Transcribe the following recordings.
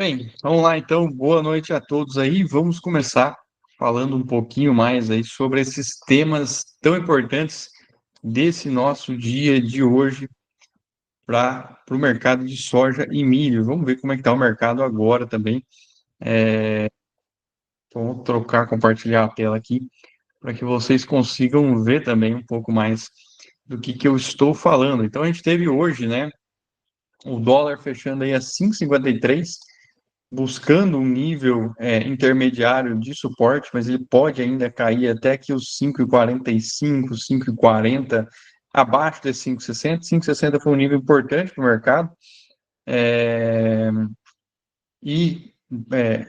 Bem, vamos lá então. Boa noite a todos aí. Vamos começar falando um pouquinho mais aí sobre esses temas tão importantes desse nosso dia de hoje para o mercado de soja e milho. Vamos ver como é que está o mercado agora também. Vou trocar, compartilhar a tela aqui para que vocês consigam ver também um pouco mais do que eu estou falando. Então a gente teve hoje, né, o dólar fechando aí a 5,53, buscando um nível intermediário de suporte, mas ele pode ainda cair até aqui os 5,45, 5,40, abaixo de 5,60. 5,60 foi um nível importante para o mercado, e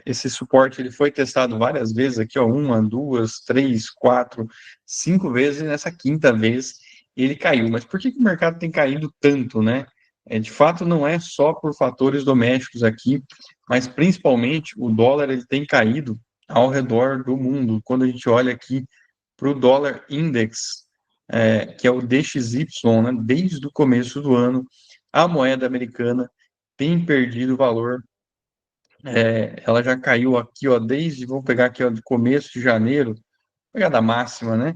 esse suporte ele foi testado várias vezes aqui, ó, uma, duas, três, quatro, cinco vezes, e nessa quinta vez ele caiu. Mas por que o mercado tem caído tanto, né? De fato, não é só por fatores domésticos aqui, mas principalmente o dólar ele tem caído ao redor do mundo. Quando a gente olha aqui para o dólar index, que é o DXY, né? Desde o começo do ano, a moeda americana tem perdido valor. Ela já caiu aqui, ó, vamos pegar aqui, ó, de começo de janeiro, pegar da máxima, né?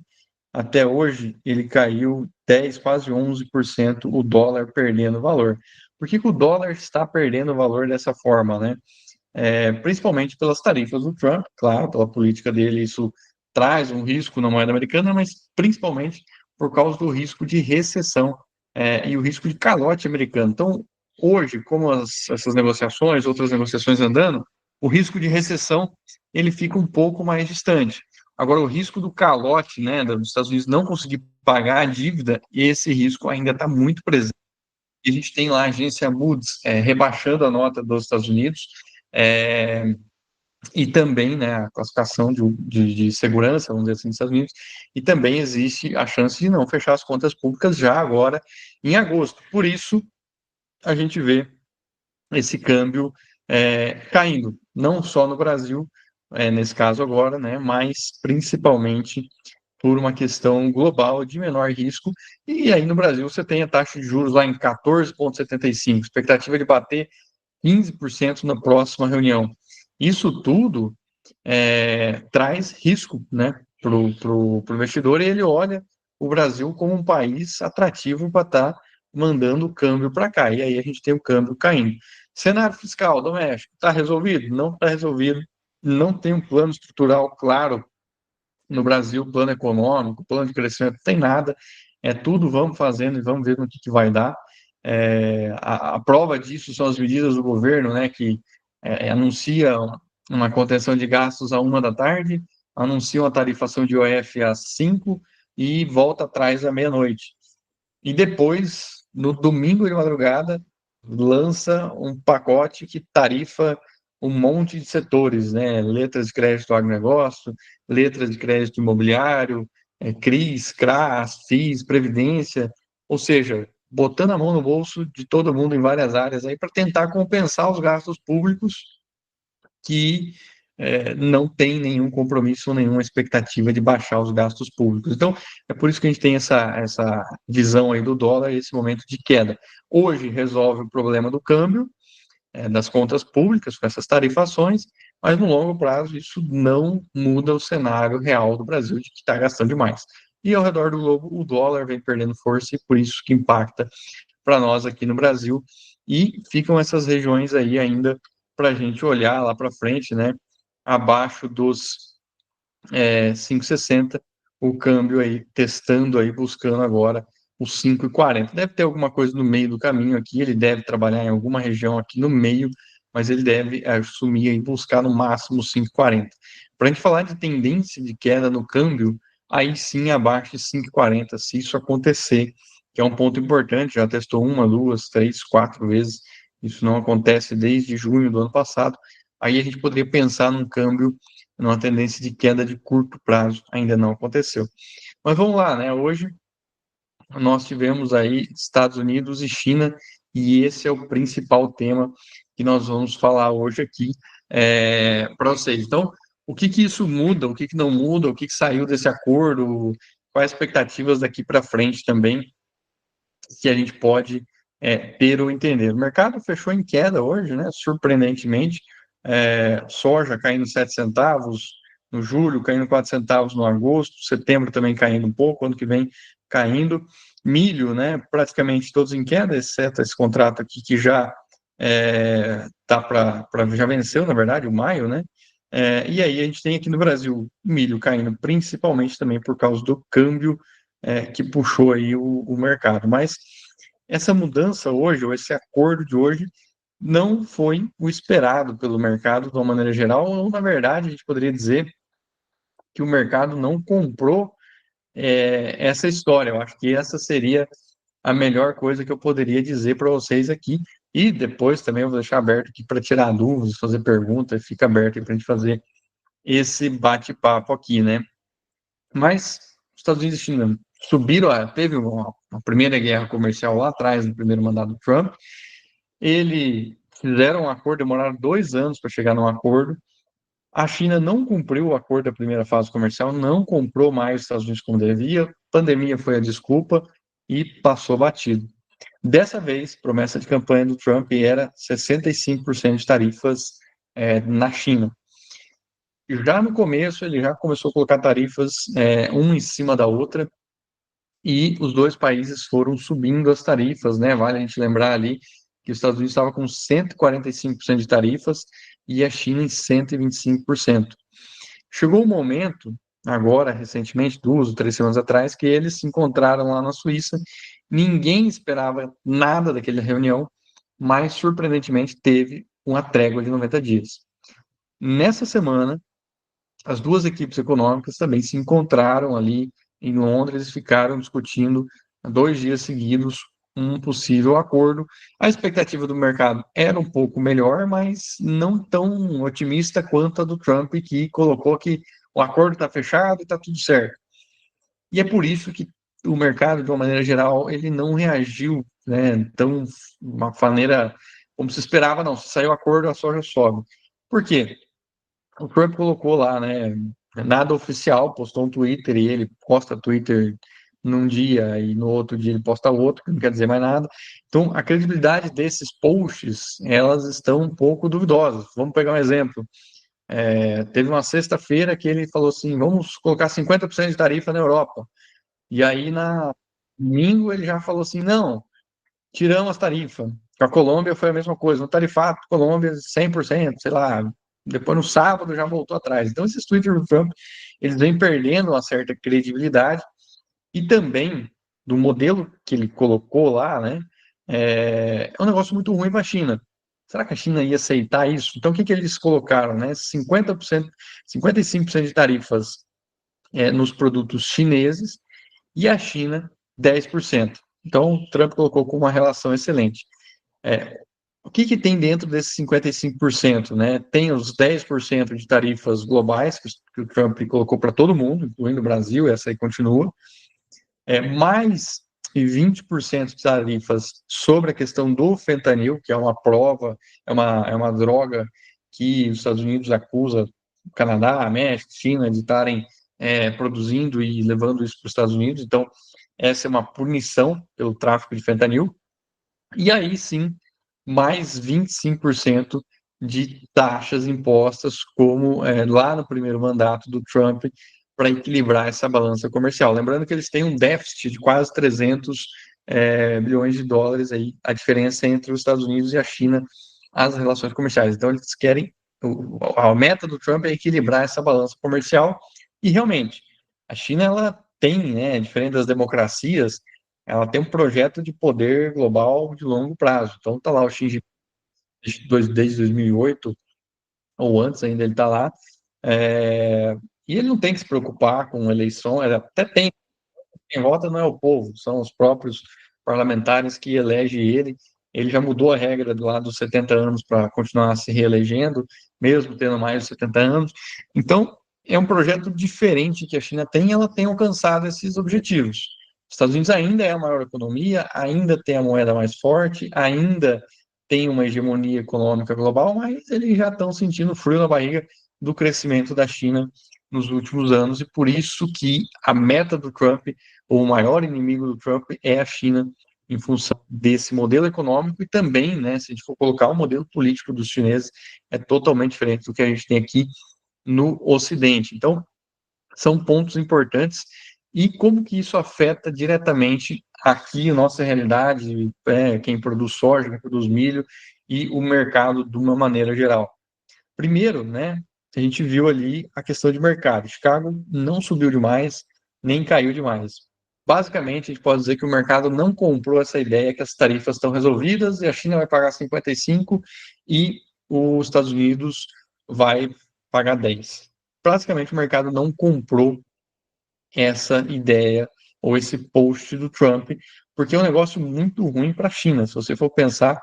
Até hoje, ele caiu 10, quase 11%, o dólar perdendo valor. Por que o dólar está perdendo valor dessa forma, né? Principalmente pelas tarifas do Trump, claro, pela política dele, isso traz um risco na moeda americana, mas principalmente por causa do risco de recessão, e o risco de calote americano. Então, hoje, como essas negociações, outras negociações andando, o risco de recessão ele fica um pouco mais distante. Agora, o risco do calote, né, dos Estados Unidos não conseguir pagar a dívida, esse risco ainda está muito presente. A gente tem lá a agência Moody's rebaixando a nota dos Estados Unidos, é, e também, né, a classificação de segurança, vamos dizer assim, dos Estados Unidos, e também existe a chance de não fechar as contas públicas já agora em agosto. Por isso, a gente vê esse câmbio caindo, não só no Brasil, nesse caso agora, né, mas principalmente por uma questão global de menor risco. E aí no Brasil você tem a taxa de juros lá em 14,75, expectativa de bater 15% na próxima reunião. Isso tudo traz risco, né, para o investidor, e ele olha o Brasil como um país atrativo para estar mandando o câmbio para cá. E aí a gente tem o câmbio caindo. Cenário fiscal doméstico está resolvido? Não está resolvido. Não tem um plano estrutural claro no Brasil, plano econômico, plano de crescimento, não tem nada. É tudo, vamos fazendo e vamos ver no que vai dar. A prova disso são as medidas do governo, né, que anunciam uma contenção de gastos à 1 da tarde, anunciam a tarifação de IOF às 5 e volta atrás à meia-noite. E depois, no domingo de madrugada, lança um pacote que tarifa um monte de setores, né? Letras de crédito agronegócio, letras de crédito imobiliário, CRIs, CRAS, FIIs, Previdência, ou seja, botando a mão no bolso de todo mundo em várias áreas aí para tentar compensar os gastos públicos que não tem nenhum compromisso, nenhuma expectativa de baixar os gastos públicos. Então, é por isso que a gente tem essa visão aí do dólar, esse momento de queda. Hoje resolve o problema do câmbio, das contas públicas, com essas tarifações, mas no longo prazo isso não muda o cenário real do Brasil, de que está gastando demais. E ao redor do globo, o dólar vem perdendo força e por isso que impacta para nós aqui no Brasil. E ficam essas regiões aí ainda para a gente olhar lá para frente, né? Abaixo dos 5,60, o câmbio aí testando aí, buscando agora os 5,40. Deve ter alguma coisa no meio do caminho aqui, ele deve trabalhar em alguma região aqui no meio, mas ele deve assumir e buscar no máximo 5,40. Para a gente falar de tendência de queda no câmbio, aí sim abaixo de 5,40, se isso acontecer, que é um ponto importante, já testou uma, duas, três, quatro vezes, isso não acontece desde junho do ano passado, aí a gente poderia pensar num câmbio, numa tendência de queda de curto prazo, ainda não aconteceu. Mas vamos lá, né? Hoje nós tivemos aí Estados Unidos e China, e esse é o principal tema que nós vamos falar hoje aqui para vocês. Então, o que isso muda, o que não muda, o que saiu desse acordo, quais expectativas daqui para frente também que a gente pode ter ou entender. O mercado fechou em queda hoje, né? Surpreendentemente, soja caindo 7 centavos no julho, caindo 4 centavos no agosto, setembro também caindo um pouco, ano que vem caindo. Milho, né? Praticamente todos em queda, exceto esse contrato aqui que já tá já venceu, na verdade, o maio, né? E aí a gente tem aqui no Brasil milho caindo, principalmente também por causa do câmbio que puxou aí o mercado. Mas essa mudança hoje, ou esse acordo de hoje, não foi o esperado pelo mercado de uma maneira geral, ou na verdade a gente poderia dizer que o mercado não comprou essa história. Eu acho que essa seria a melhor coisa que eu poderia dizer para vocês aqui. E depois também eu vou deixar aberto aqui para tirar dúvidas, fazer perguntas, fica aberto para a gente fazer esse bate-papo aqui, né? Mas os Estados Unidos e China subiram, teve uma primeira guerra comercial lá atrás, no primeiro mandato do Trump. Eles fizeram um acordo, demoraram 2 anos para chegar num acordo. A China não cumpriu o acordo da primeira fase comercial, não comprou mais os Estados Unidos como devia. Pandemia foi a desculpa e passou batido. Dessa vez, promessa de campanha do Trump era 65% de tarifas na China. Já no começo, ele já começou a colocar tarifas uma em cima da outra, e os dois países foram subindo as tarifas, né? Vale a gente lembrar ali que os Estados Unidos estava com 145% de tarifas e a China em 125%. Chegou o momento, agora, recentemente, 2 ou 3 semanas atrás, que eles se encontraram lá na Suíça. Ninguém esperava nada daquela reunião, mas surpreendentemente teve uma trégua de 90 dias. Nessa semana, as duas equipes econômicas também se encontraram ali em Londres e ficaram discutindo 2 dias seguidos um possível acordo. A expectativa do mercado era um pouco melhor, mas não tão otimista quanto a do Trump, que colocou que o acordo está fechado e está tudo certo. E é por isso que o mercado, de uma maneira geral, ele não reagiu, né, tão uma maneira como se esperava, não. Se saiu o acordo, a soja sobe. Por quê? O Trump colocou lá, né? Nada oficial, postou um Twitter e ele posta Twitter num dia e no outro dia ele posta outro, que não quer dizer mais nada. Então, a credibilidade desses posts, elas estão um pouco duvidosas. Vamos pegar um exemplo. Teve uma sexta-feira que ele falou assim, vamos colocar 50% de tarifa na Europa. E aí, na domingo, ele já falou assim, não, tiramos as tarifas. A Colômbia foi a mesma coisa. No tarifato, Colômbia 100%, sei lá. Depois, no sábado, já voltou atrás. Então, esses tweets do Trump, eles vêm perdendo uma certa credibilidade e também do modelo que ele colocou lá, né? Um negócio muito ruim para a China. Será que a China ia aceitar isso? Então, o que eles colocaram, né? 50%, 55% de tarifas nos produtos chineses e a China 10%. Então, o Trump colocou com uma relação excelente. O que tem dentro desses 55%? Né? Tem os 10% de tarifas globais que o Trump colocou para todo mundo, incluindo o Brasil, essa aí continua, mais 20% de tarifas sobre a questão do fentanil, que é uma prova, é uma droga que os Estados Unidos acusa o Canadá, México, China de estarem produzindo e levando isso para os Estados Unidos. Então, essa é uma punição pelo tráfico de fentanil. E aí sim, mais 25% de taxas impostas, como lá no primeiro mandato do Trump, para equilibrar essa balança comercial. Lembrando que eles têm um déficit de quase 300 bilhões de dólares, aí, a diferença entre os Estados Unidos e a China, as relações comerciais. Então, eles querem, a meta do Trump é equilibrar essa balança comercial, e realmente, a China, ela tem, né, diferente das democracias, ela tem um projeto de poder global de longo prazo. Então, está lá o Xi Jinping desde 2008, ou antes ainda ele está lá, e ele não tem que se preocupar com eleição, ele até tem, quem vota não é o povo, são os próprios parlamentares que elegem ele. Ele já mudou a regra do lado dos 70 anos para continuar se reelegendo, mesmo tendo mais de 70 anos. Então, é um projeto diferente que a China tem, e ela tem alcançado esses objetivos. Os Estados Unidos ainda é a maior economia, ainda tem a moeda mais forte, ainda tem uma hegemonia econômica global, mas eles já estão sentindo frio na barriga do crescimento da China nos últimos anos, e por isso que a meta do Trump, o maior inimigo do Trump, é a China em função desse modelo econômico e também, né, se a gente for colocar o modelo político dos chineses, é totalmente diferente do que a gente tem aqui no Ocidente. Então, são pontos importantes e como que isso afeta diretamente aqui a nossa realidade, quem produz soja, quem produz milho e o mercado de uma maneira geral. Primeiro, né, a gente viu ali a questão de mercado. Chicago não subiu demais, nem caiu demais. Basicamente, a gente pode dizer que o mercado não comprou essa ideia que as tarifas estão resolvidas e a China vai pagar 55 e os Estados Unidos vai pagar 10. Basicamente, o mercado não comprou essa ideia ou esse post do Trump, porque é um negócio muito ruim para a China. Se você for pensar,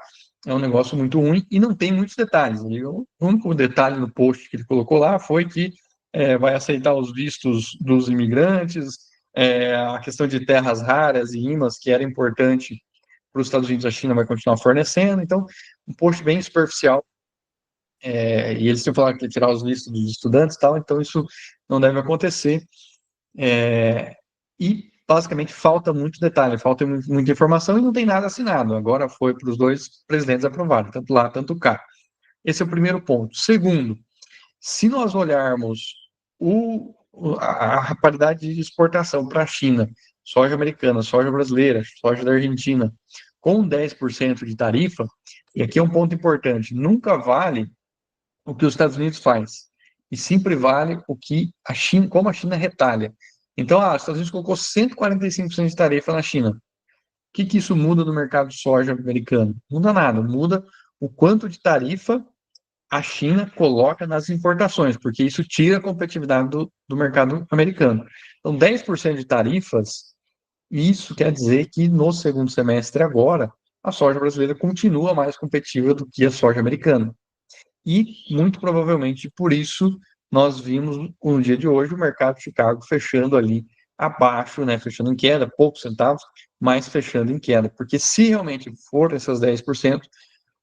é um negócio muito ruim e não tem muitos detalhes. O único detalhe no post que ele colocou lá foi que vai aceitar os vistos dos imigrantes, a questão de terras raras e imãs, que era importante para os Estados Unidos, a China vai continuar fornecendo. Então, um post bem superficial. E eles tinham falado que ia tirar os vistos dos estudantes e tal, então isso não deve acontecer. E basicamente falta muito detalhe, falta muita informação e não tem nada assinado. Agora foi para os dois presidentes aprovarem, tanto lá, tanto cá. Esse é o primeiro ponto. Segundo, se nós olharmos a paridade de exportação para a China, soja americana, soja brasileira, soja da Argentina, com 10% de tarifa, e aqui é um ponto importante, nunca vale o que os Estados Unidos faz, e sempre vale o que a China, como a China retalha. Então, os Estados Unidos colocou 145% de tarifa na China. O que isso muda no mercado de soja americano? Muda nada, muda o quanto de tarifa a China coloca nas importações, porque isso tira a competitividade do mercado americano. Então, 10% de tarifas, isso quer dizer que no segundo semestre agora, a soja brasileira continua mais competitiva do que a soja americana. E, muito provavelmente, por isso, nós vimos no dia de hoje o mercado de Chicago fechando ali abaixo, né, fechando em queda, poucos centavos, mas fechando em queda. Porque se realmente for essas 10%,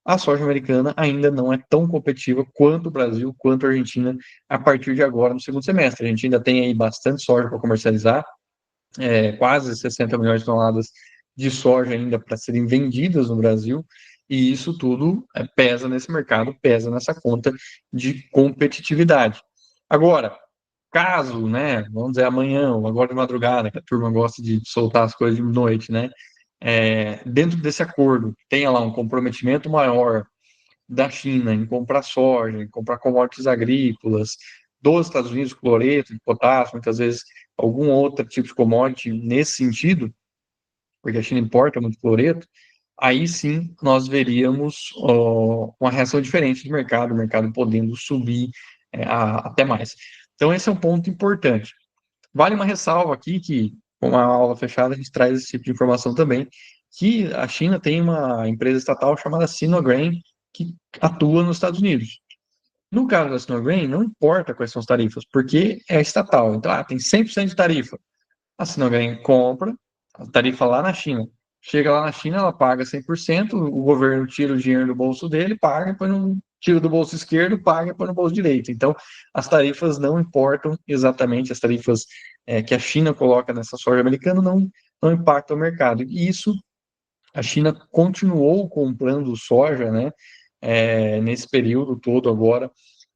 a soja americana ainda não é tão competitiva quanto o Brasil, quanto a Argentina, a partir de agora, no segundo semestre. A gente ainda tem aí bastante soja para comercializar, quase 60 milhões de toneladas de soja ainda para serem vendidas no Brasil, e isso tudo pesa nesse mercado, pesa nessa conta de competitividade. Agora, caso, né, vamos dizer amanhã ou agora de madrugada, que a turma gosta de soltar as coisas de noite, né, dentro desse acordo, tenha lá um comprometimento maior da China em comprar soja, em comprar commodities agrícolas, dos Estados Unidos, cloreto, de potássio, muitas vezes algum outro tipo de commodity nesse sentido, porque a China importa muito cloreto, aí sim nós veríamos uma reação diferente do mercado, o mercado podendo subir até mais. Então, esse é um ponto importante. Vale uma ressalva aqui que, com uma aula fechada, a gente traz esse tipo de informação também, que a China tem uma empresa estatal chamada Sinograin, que atua nos Estados Unidos. No caso da Sinograin, não importa quais são as tarifas, porque é estatal. Então, tem 100% de tarifa. A Sinograin compra a tarifa lá na China. Chega lá na China, ela paga 100%, o governo tira o dinheiro do bolso dele, paga, põe no, tira do bolso esquerdo, paga e põe no bolso direito. Então, as tarifas não importam exatamente, as tarifas que a China coloca nessa soja americana não impactam o mercado. E isso, a China continuou comprando soja, né, nesse período todo agora,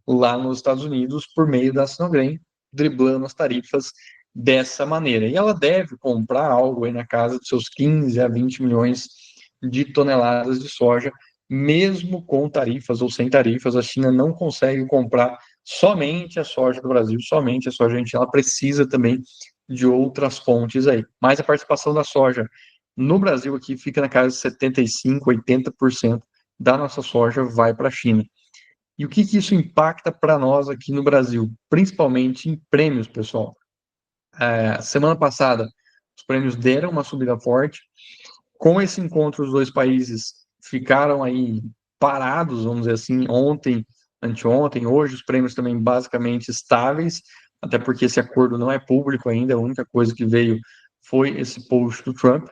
lá nos Estados Unidos, por meio da Sinograin, driblando as tarifas dessa maneira. E ela deve comprar algo aí na casa dos seus 15 a 20 milhões de toneladas de soja, mesmo com tarifas ou sem tarifas, a China não consegue comprar somente a soja do Brasil, somente a soja argentina, ela precisa também de outras fontes aí. Mas a participação da soja no Brasil aqui fica na casa de 75, 80% da nossa soja vai para a China. E o que isso impacta para nós aqui no Brasil? Principalmente em prêmios, pessoal. Semana passada, os prêmios deram uma subida forte. Com esse encontro, os dois países ficaram aí parados, vamos dizer assim, ontem, anteontem, hoje, os prêmios também basicamente estáveis, até porque esse acordo não é público ainda, a única coisa que veio foi esse post do Trump.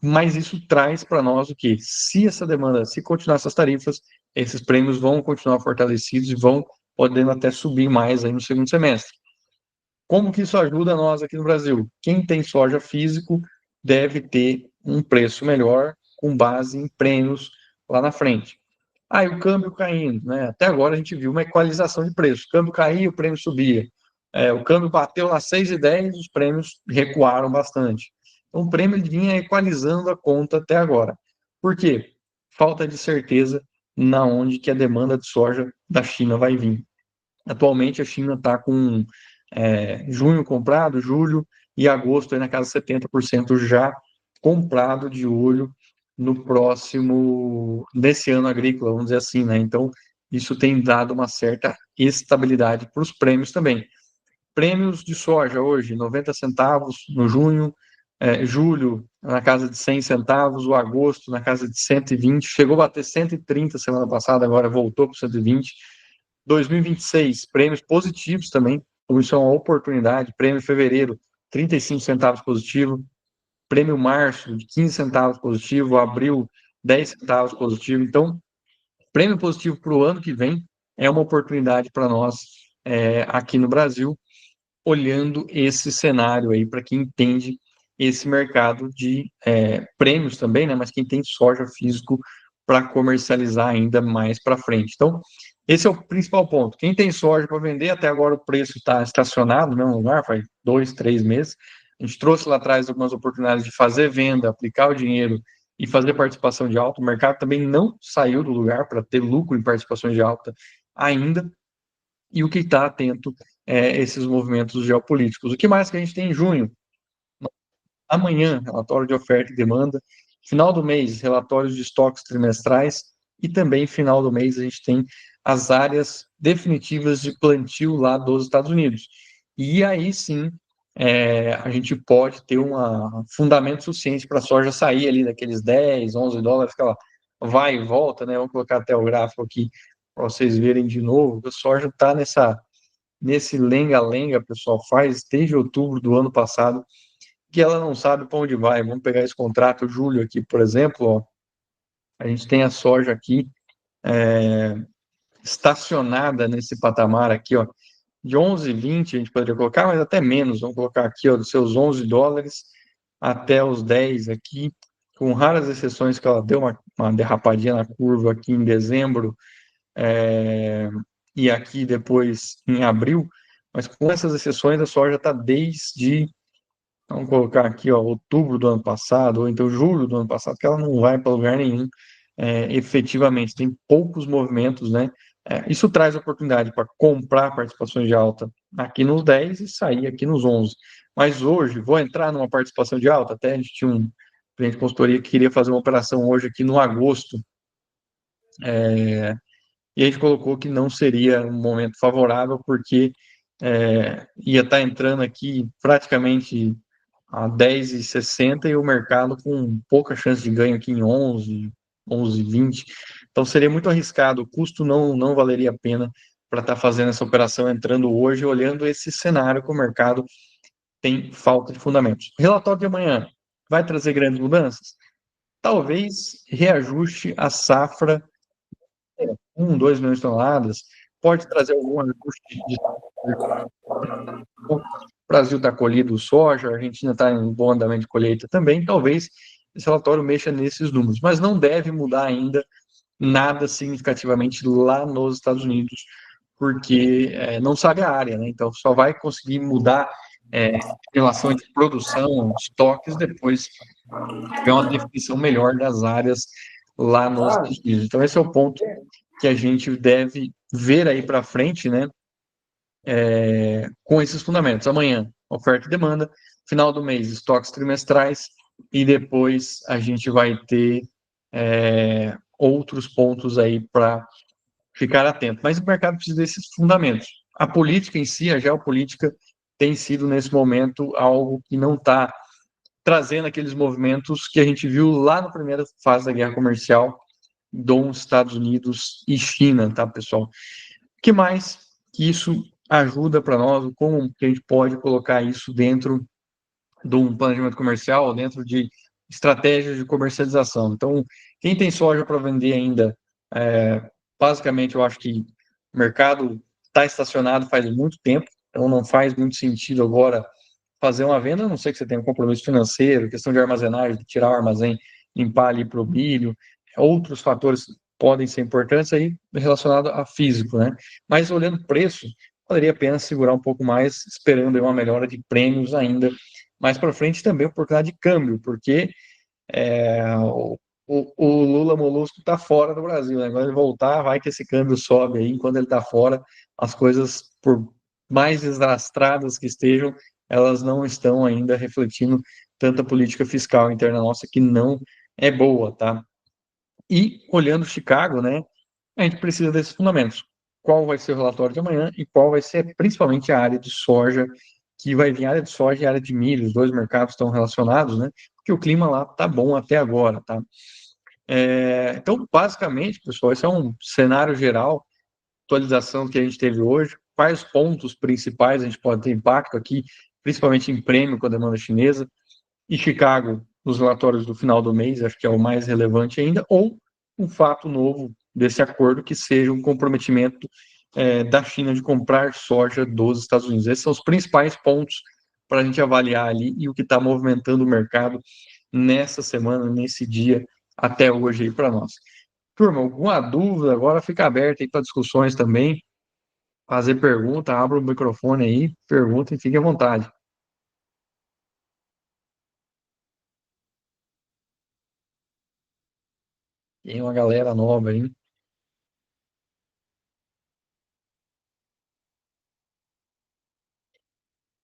Mas isso traz para nós o que? Se essa demanda, se continuar essas tarifas, esses prêmios vão continuar fortalecidos e vão podendo até subir mais aí no segundo semestre. Como que isso ajuda nós aqui no Brasil? Quem tem soja físico deve ter um preço melhor com base em prêmios lá na frente. Aí o câmbio caindo, né? Até agora a gente viu uma equalização de preço. O câmbio caía, o prêmio subia. O câmbio bateu lá 6,10, os prêmios recuaram bastante. Então o prêmio vinha equalizando a conta até agora. Por quê? Falta de certeza na onde que a demanda de soja da China vai vir. Atualmente a China está com junho comprado, julho e agosto aí na casa de 70% já comprado de olho no próximo, nesse ano agrícola, vamos dizer assim, né? Então, isso tem dado uma certa estabilidade para os prêmios também. Prêmios de soja hoje, 90 centavos no junho, julho na casa de 100 centavos, o agosto na casa de 120, chegou a bater 130 semana passada, agora voltou para 120. 2026, prêmios positivos também, isso é uma oportunidade. Prêmio fevereiro, 35 centavos positivo. Prêmio março, de 15 centavos positivo. Abril, 10 centavos positivo. Então, prêmio positivo para o ano que vem é uma oportunidade para nós aqui no Brasil, olhando esse cenário aí, para quem entende esse mercado de prêmios também, né? Mas quem tem soja físico para comercializar ainda mais para frente. Então, esse é o principal ponto. Quem tem soja para vender, até agora o preço está estacionado no mesmo lugar, faz 2, 3 meses. A gente trouxe lá atrás algumas oportunidades de fazer venda, aplicar o dinheiro e fazer participação de alta. O mercado também não saiu do lugar para ter lucro em participações de alta ainda. E o que está atento esses movimentos geopolíticos. O que mais que a gente tem em junho? Amanhã, relatório de oferta e demanda. Final do mês, relatórios de estoques trimestrais. E também, final do mês, a gente tem as áreas definitivas de plantio lá dos Estados Unidos. E aí sim, a gente pode ter um fundamento suficiente para a soja sair ali daqueles 10, 11 dólares, que ela vai e volta, né? Vou colocar até o gráfico aqui para vocês verem de novo. A soja está nesse lenga-lenga, pessoal, faz desde outubro do ano passado, que ela não sabe para onde vai. Vamos pegar esse contrato julho aqui, por exemplo, ó. A gente tem a soja aqui estacionada nesse patamar aqui, ó, de 11,20 a gente poderia colocar, mas até menos. Vamos colocar aqui, ó, dos seus 11 dólares até os 10 aqui, com raras exceções que ela deu uma derrapadinha na curva aqui em dezembro, e aqui depois em abril, mas com essas exceções a soja está desde, vamos colocar aqui, ó, outubro do ano passado, ou então julho do ano passado, que ela não vai para lugar nenhum efetivamente, tem poucos movimentos, né? Isso traz oportunidade para comprar participações de alta aqui nos 10 e sair aqui nos 11. Mas hoje, vou entrar numa participação de alta, até a gente tinha um cliente de consultoria que queria fazer uma operação hoje aqui no agosto, e a gente colocou que não seria um momento favorável, porque ia estar entrando aqui praticamente a 10,60 e o mercado com pouca chance de ganho aqui em 11, 11,20. Então seria muito arriscado, o custo não valeria a pena para estar fazendo essa operação entrando hoje, olhando esse cenário que o mercado tem falta de fundamentos. O relatório de amanhã vai trazer grandes mudanças? Talvez reajuste a safra 1, 2 milhões de toneladas, pode trazer algum ajuste de o Brasil está colhido soja, a Argentina está em bom andamento de colheita também, talvez esse relatório mexa nesses números, mas não deve mudar ainda nada significativamente lá nos Estados Unidos, porque não sabe a área, né? Então só vai conseguir mudar relação de produção, estoques, depois tiver uma definição melhor das áreas lá nos Estados Unidos. Então esse é o ponto que a gente deve ver aí para frente, né? Com esses fundamentos. Amanhã, oferta e demanda, final do mês, estoques trimestrais, e depois a gente vai ter outros pontos aí para ficar atento. Mas o mercado precisa desses fundamentos. A política em si, a geopolítica, tem sido, nesse momento, algo que não está trazendo aqueles movimentos que a gente viu lá na primeira fase da guerra comercial dos Estados Unidos e China, tá, pessoal? O que mais que isso ajuda para nós? Como que a gente pode colocar isso dentro de um planejamento comercial, dentro de estratégias de comercialização? Então, quem tem soja para vender ainda, basicamente, eu acho que o mercado está estacionado faz muito tempo, então não faz muito sentido agora fazer uma venda, a não sei que você tenha um compromisso financeiro, questão de armazenagem, de tirar o armazém, limpar ali para o milho, outros fatores podem ser importantes aí relacionado a físico, né? Mas olhando o preço, valeria a pena segurar um pouco mais, esperando aí uma melhora de prêmios ainda mais para frente, também oportunidade de câmbio, porque o Lula Molusco está fora do Brasil, né? Quando ele voltar, vai que esse câmbio sobe aí. Enquanto ele está fora, as coisas, por mais desastradas que estejam, elas não estão ainda refletindo tanta política fiscal interna nossa que não é boa, tá? E olhando Chicago, né? A gente precisa desses fundamentos. Qual vai ser o relatório de amanhã e qual vai ser principalmente a área de soja, que vai vir a área de soja e a área de milho, os dois mercados estão relacionados, né? Porque o clima lá tá bom até agora, tá? Então, basicamente, pessoal, esse é um cenário geral, atualização que a gente teve hoje. Quais pontos principais a gente pode ter impacto aqui, principalmente em prêmio com a demanda chinesa, e Chicago, nos relatórios do final do mês, acho que é o mais relevante ainda, ou um fato novo desse acordo que seja um comprometimento da China de comprar soja dos Estados Unidos. Esses são os principais pontos para a gente avaliar ali e o que está movimentando o mercado nessa semana, nesse dia, até hoje aí para nós. Turma, alguma dúvida agora fica aberta aí para discussões também, fazer pergunta, abra o microfone aí, pergunta e fique à vontade. Tem uma galera nova aí.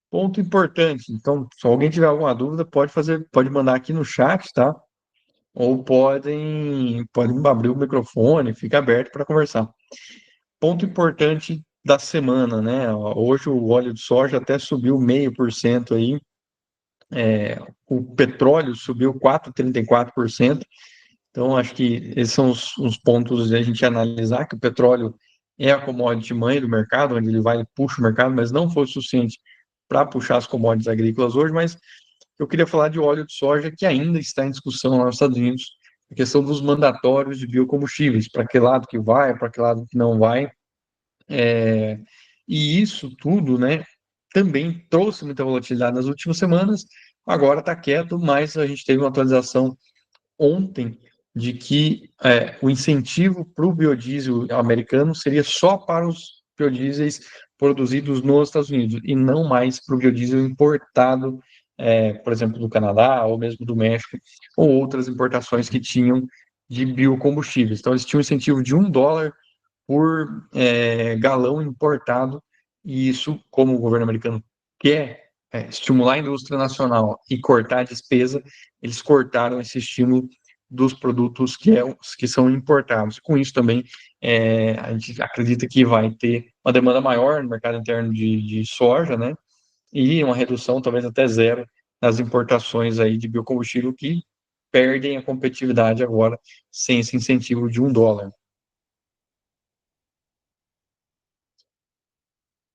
Ponto importante. Então, se alguém tiver alguma dúvida, pode fazer, pode mandar aqui no chat, tá? Ou podem abrir o microfone, fica aberto para conversar. Ponto importante da semana, né? Hoje o óleo de soja até subiu 0,5% aí. O petróleo subiu 4,34%. Então, acho que esses são os pontos de a gente analisar, que o petróleo é a commodity mãe do mercado, onde ele vai e puxa o mercado, mas não foi o suficiente para puxar as commodities agrícolas hoje. Mas eu queria falar de óleo de soja, que ainda está em discussão lá nos Estados Unidos, a questão dos mandatórios de biocombustíveis, para que lado que vai, para que lado que não vai. É, e isso tudo, né, também trouxe muita volatilidade nas últimas semanas. Agora está quieto, mas a gente teve uma atualização ontem de que o incentivo para o biodiesel americano seria só para os biodiesels produzidos nos Estados Unidos e não mais para o biodiesel importado, por exemplo, do Canadá ou mesmo do México, ou outras importações que tinham de biocombustíveis. Então, eles tinham um incentivo de $1 por galão importado, e isso, como o governo americano quer estimular a indústria nacional e cortar a despesa, eles cortaram esse estímulo dos produtos que são importados. Com isso também, a gente acredita que vai ter uma demanda maior no mercado interno de soja, né? E uma redução talvez até zero nas importações aí de biocombustível que perdem a competitividade agora sem esse incentivo de $1.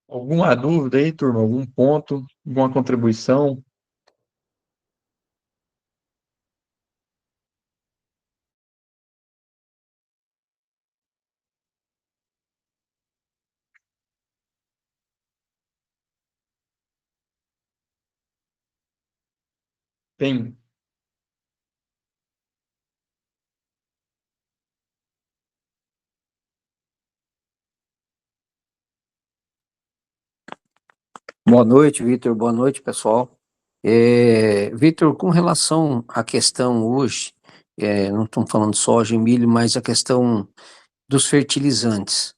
Alguma dúvida aí, turma? Algum ponto? Alguma contribuição? Tem. Boa noite, Vitor. Boa noite, pessoal. Vitor, com relação à questão hoje, não estamos falando de soja e milho, mas a questão dos fertilizantes,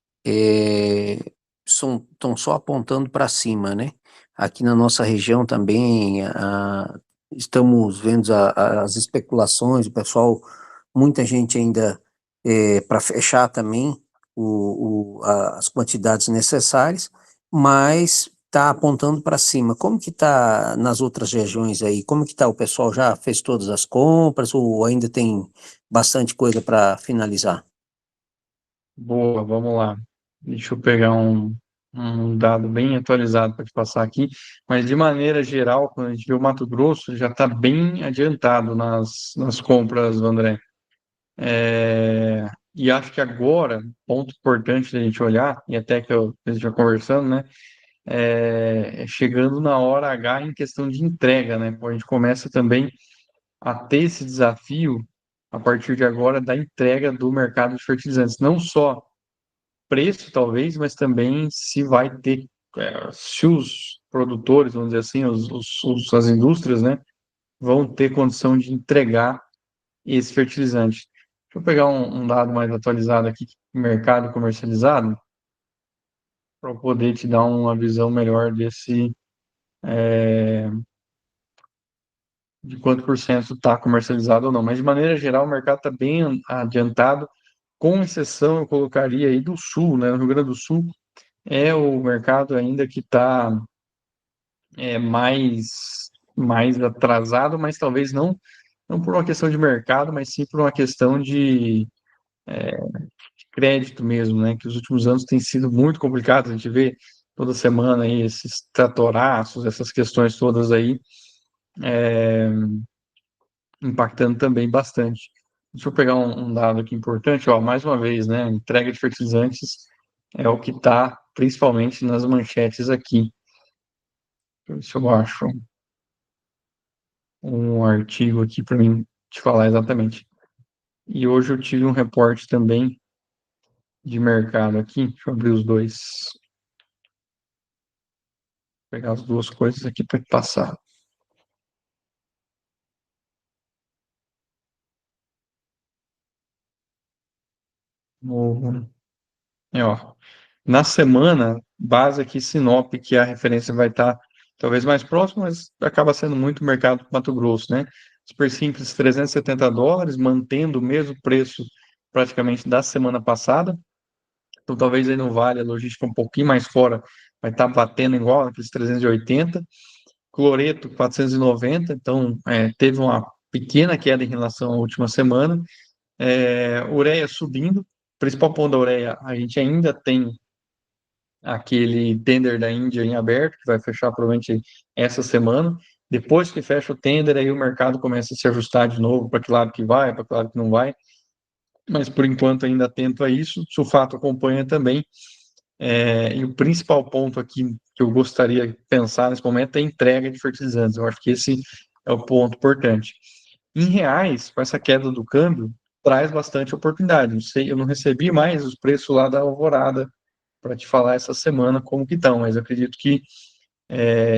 estão só apontando para cima, né? Aqui na nossa região também, estamos vendo as especulações, o pessoal, muita gente ainda para fechar também as quantidades necessárias, mas está apontando para cima. Como que está nas outras regiões aí? Como que está? O pessoal já fez todas as compras ou ainda tem bastante coisa para finalizar? Boa, vamos lá. Deixa eu pegar um dado bem atualizado para te passar aqui. Mas, de maneira geral, quando a gente vê o Mato Grosso, já está bem adiantado nas compras, André. E acho que agora, ponto importante da gente olhar, e até que a gente vai conversando, né? chegando na hora H em questão de entrega, né? A gente começa também a ter esse desafio a partir de agora da entrega do mercado de fertilizantes, não só preço, talvez, mas também se vai ter, se os produtores, vamos dizer assim, as indústrias, né, vão ter condição de entregar esse fertilizante. Deixa eu pegar um dado mais atualizado aqui, mercado comercializado, para poder te dar uma visão melhor de quanto por cento está comercializado ou não. Mas, de maneira geral, o mercado está bem adiantado, com exceção, eu colocaria aí do Sul, né? No Rio Grande do Sul é o mercado ainda que está mais atrasado, mas talvez não por uma questão de mercado, mas sim por uma questão de crédito mesmo, né? Que os últimos anos têm sido muito complicados. A gente vê toda semana aí esses tratoraços, essas questões todas aí impactando também bastante. Deixa eu pegar um dado aqui importante, ó, mais uma vez, né? Entrega de fertilizantes é o que está principalmente nas manchetes aqui. Deixa eu ver se eu acho um artigo aqui para mim te falar exatamente. E hoje eu tive um reporte também de mercado aqui. Deixa eu abrir os dois, pegar as duas coisas aqui para passar. No, ó, na semana, base aqui Sinop, que a referência vai estar talvez mais próxima, mas acaba sendo muito mercado do Mato Grosso, né? Super simples, US$ 370, mantendo o mesmo preço praticamente da semana passada. Então, talvez aí no Vale a logística um pouquinho mais fora vai estar batendo igual, aqueles 380. Cloreto, 490. Então, teve uma pequena queda em relação à última semana. Ureia subindo. Principal ponto da ureia, a gente ainda tem aquele tender da Índia em aberto, que vai fechar provavelmente essa semana. Depois que fecha o tender, aí o mercado começa a se ajustar de novo para que lado que vai, para que lado que não vai. Mas por enquanto ainda atento a isso. Sulfato acompanha também. E o principal ponto aqui que eu gostaria de pensar nesse momento é a entrega de fertilizantes. Eu acho que esse é o ponto importante. Em reais, com essa queda do câmbio, traz bastante oportunidade. Não sei, eu não recebi mais os preços lá da Alvorada para te falar essa semana como que estão, mas eu acredito que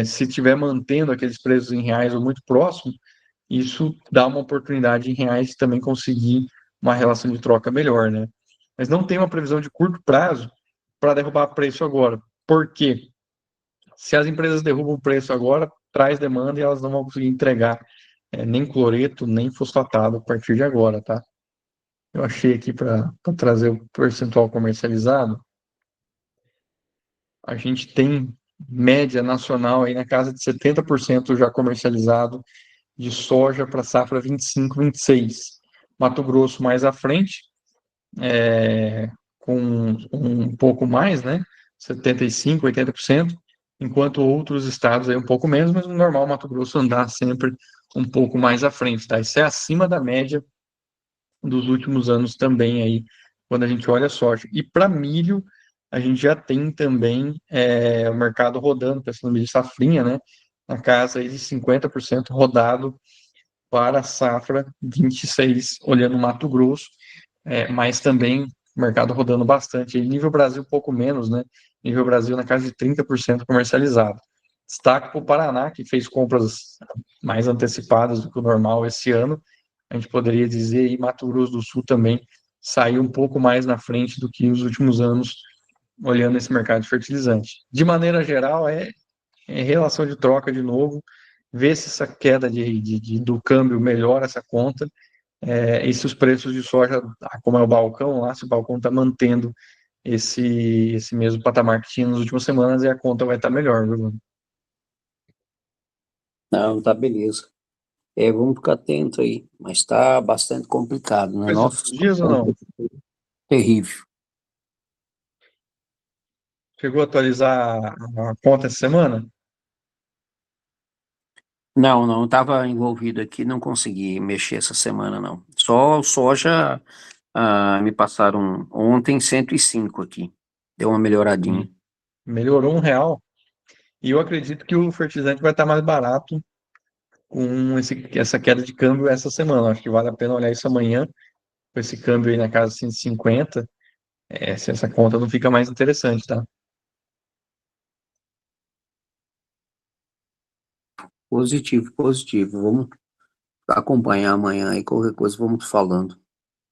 se estiver mantendo aqueles preços em reais ou muito próximo, isso dá uma oportunidade em reais de também conseguir uma relação de troca melhor, né? Mas não tem uma previsão de curto prazo para derrubar preço agora. Por quê? Se as empresas derrubam o preço agora, traz demanda e elas não vão conseguir entregar nem cloreto, nem fosfatado a partir de agora, tá? Eu achei aqui para trazer o percentual comercializado. A gente tem média nacional aí na casa de 70% já comercializado de soja para safra 25, 26. Mato Grosso mais à frente, com um pouco mais, né? 75, 80%, enquanto outros estados aí um pouco menos, mas o normal Mato Grosso andar sempre um pouco mais à frente, tá? Isso é acima da média dos últimos anos também aí, quando a gente olha a soja. E para milho, a gente já tem também o mercado rodando, pensando de safrinha, né? Na casa aí de 50% rodado para a safra 26, olhando Mato Grosso, mas também o mercado rodando bastante. E nível Brasil, um pouco menos, né? Nível Brasil na casa de 30% comercializado. Destaque para o Paraná, que fez compras mais antecipadas do que o normal esse ano. A gente poderia dizer, e Mato Grosso do Sul também saiu um pouco mais na frente do que os últimos anos, olhando esse mercado de fertilizante. De maneira geral, relação de troca de novo, ver se essa queda do câmbio melhora essa conta, e se os preços de soja, como é o balcão lá, se o balcão está mantendo esse mesmo patamar que tinha nas últimas semanas, e a conta vai estar melhor, viu, Bruno? Não, tá beleza. Vamos ficar atento aí, mas está bastante complicado, né? Foi esses Nossa, últimos dias ou não? terrível. Chegou a atualizar a conta essa semana? Não, não estava envolvido aqui, não consegui mexer essa semana, não. Só o soja, me passaram ontem 105 aqui. Deu uma melhoradinha. Melhorou R$ 1. E eu acredito que o fertilizante vai estar mais barato com essa queda de câmbio essa semana. Acho que vale a pena olhar isso amanhã, com esse câmbio aí na casa de 150, se essa conta não fica mais interessante, tá? Positivo, positivo. Vamos acompanhar amanhã e qualquer coisa vamos falando. E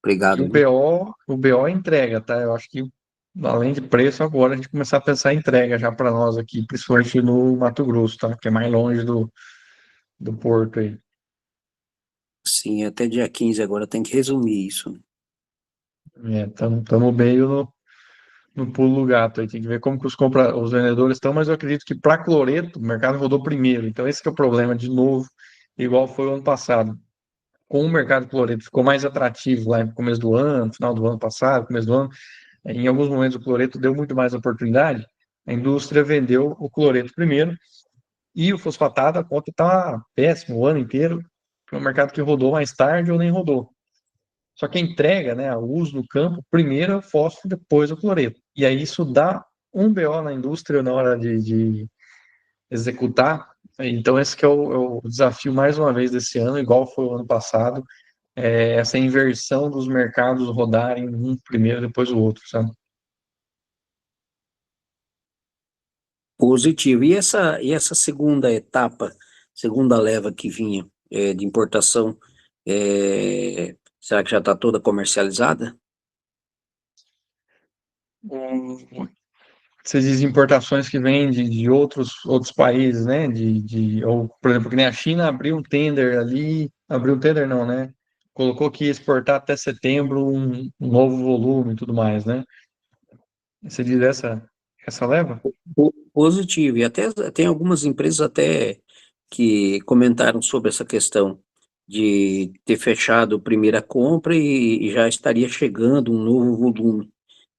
Obrigado, o viu? BO é entrega, tá? Eu acho que, além de preço, agora a gente começar a pensar em entrega já para nós aqui, principalmente no Mato Grosso, tá? Que é mais longe do porto aí. Sim, até dia 15 agora tem que resumir isso, né? Estamos meio no pulo do gato aí. Tem que ver como que os vendedores estão, mas eu acredito que para cloreto o mercado rodou primeiro. Então esse que é o problema, de novo, igual foi o ano passado. Com o mercado de cloreto ficou mais atrativo lá no começo do ano, final do ano passado, começo do ano. Em alguns momentos o cloreto deu muito mais oportunidade. A indústria vendeu o cloreto primeiro e o fosfatado, a conta está péssimo o ano inteiro. É um mercado que rodou mais tarde ou nem rodou. Só que a entrega, né, o uso no campo, primeiro é o fósforo, depois o cloreto. E aí isso dá um BO na indústria na hora de executar. Então esse que é o desafio mais uma vez desse ano, igual foi o ano passado, essa inversão dos mercados rodarem um primeiro, depois o outro, sabe? Positivo. E essa segunda etapa, segunda leva que vinha de importação, será que já está toda comercializada? Um, Você diz importações que vêm de outros países, né? Ou, por exemplo, que nem a China abriu um tender ali, abriu um tender não, né? Colocou que ia exportar até setembro um novo volume e tudo mais, né? Você diz essa leva? Positivo. E até tem algumas empresas até que comentaram sobre essa questão de ter fechado a primeira compra e já estaria chegando um novo volume.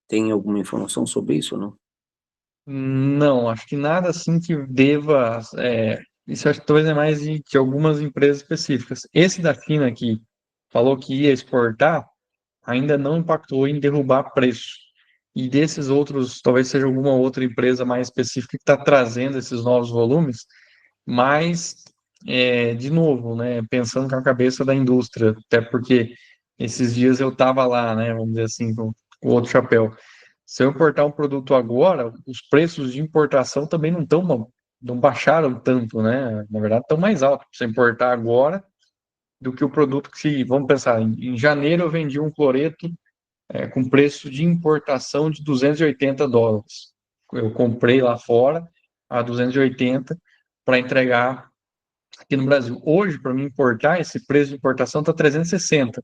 Tem alguma informação sobre isso ou não? Não, acho que nada assim que deva. Isso acho que talvez é mais de algumas empresas específicas. Esse da China aqui falou que ia exportar, ainda não impactou em derrubar preço. E desses outros, talvez seja alguma outra empresa mais específica que está trazendo esses novos volumes, mas, de novo, né, pensando com a cabeça da indústria, até porque esses dias eu estava lá, né, vamos dizer assim, com o outro chapéu. Se eu importar um produto agora, os preços de importação também não baixaram tanto, né? Na verdade, estão mais altos para você importar agora do que o produto que se, vamos pensar, em janeiro eu vendi um cloreto com preço de importação de US$ 280. Eu comprei lá fora a 280 para entregar aqui no Brasil. Hoje, para mim importar, esse preço de importação está 360.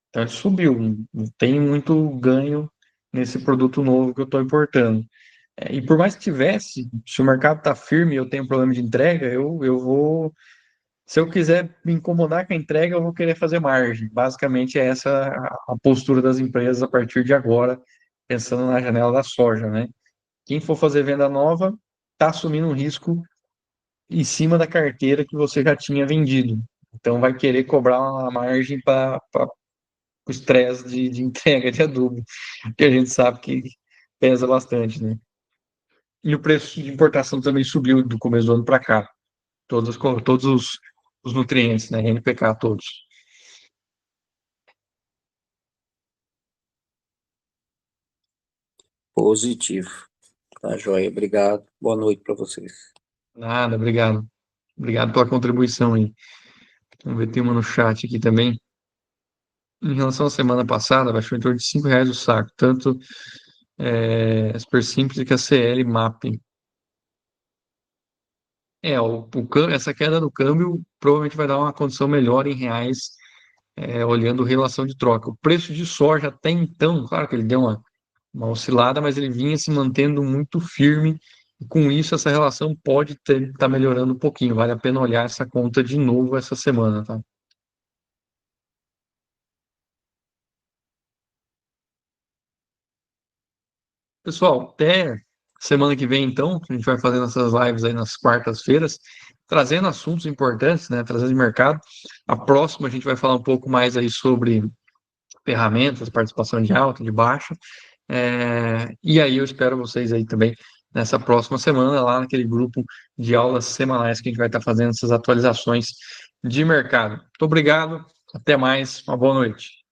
Então ele subiu. Não tem muito ganho nesse produto novo que eu estou importando. E por mais que tivesse, se o mercado está firme e eu tenho problema de entrega, eu vou. Se eu quiser me incomodar com a entrega, eu vou querer fazer margem. Basicamente, é essa a postura das empresas a partir de agora, pensando na janela da soja, né? Quem for fazer venda nova está assumindo um risco em cima da carteira que você já tinha vendido. Então, vai querer cobrar uma margem para o estresse de entrega de adubo, que a gente sabe que pesa bastante, né? E o preço de importação também subiu do começo do ano para cá. Todos os nutrientes, né? NPK todos. Positivo. Tá, joia. Obrigado. Boa noite para vocês. Nada, obrigado. Obrigado pela contribuição aí. Vamos ver, tem uma no chat aqui também. Em relação à semana passada, baixou em torno de R$ 5 o saco, tanto a Super Simples que a CL Mapping. Essa queda do câmbio provavelmente vai dar uma condição melhor em reais, olhando relação de troca. O preço de soja até então, claro que ele deu uma oscilada, mas ele vinha se mantendo muito firme. E com isso, essa relação pode estar melhorando um pouquinho. Vale a pena olhar essa conta de novo essa semana, tá? Pessoal, até semana que vem, então, a gente vai fazendo essas lives aí nas quartas-feiras, trazendo assuntos importantes, né? Trazendo de mercado. A próxima a gente vai falar um pouco mais aí sobre ferramentas, participação de alta, de baixa. E aí eu espero vocês aí também. nessa próxima semana, lá naquele grupo de aulas semanais que a gente vai estar fazendo essas atualizações de mercado. Muito obrigado, até mais, uma boa noite.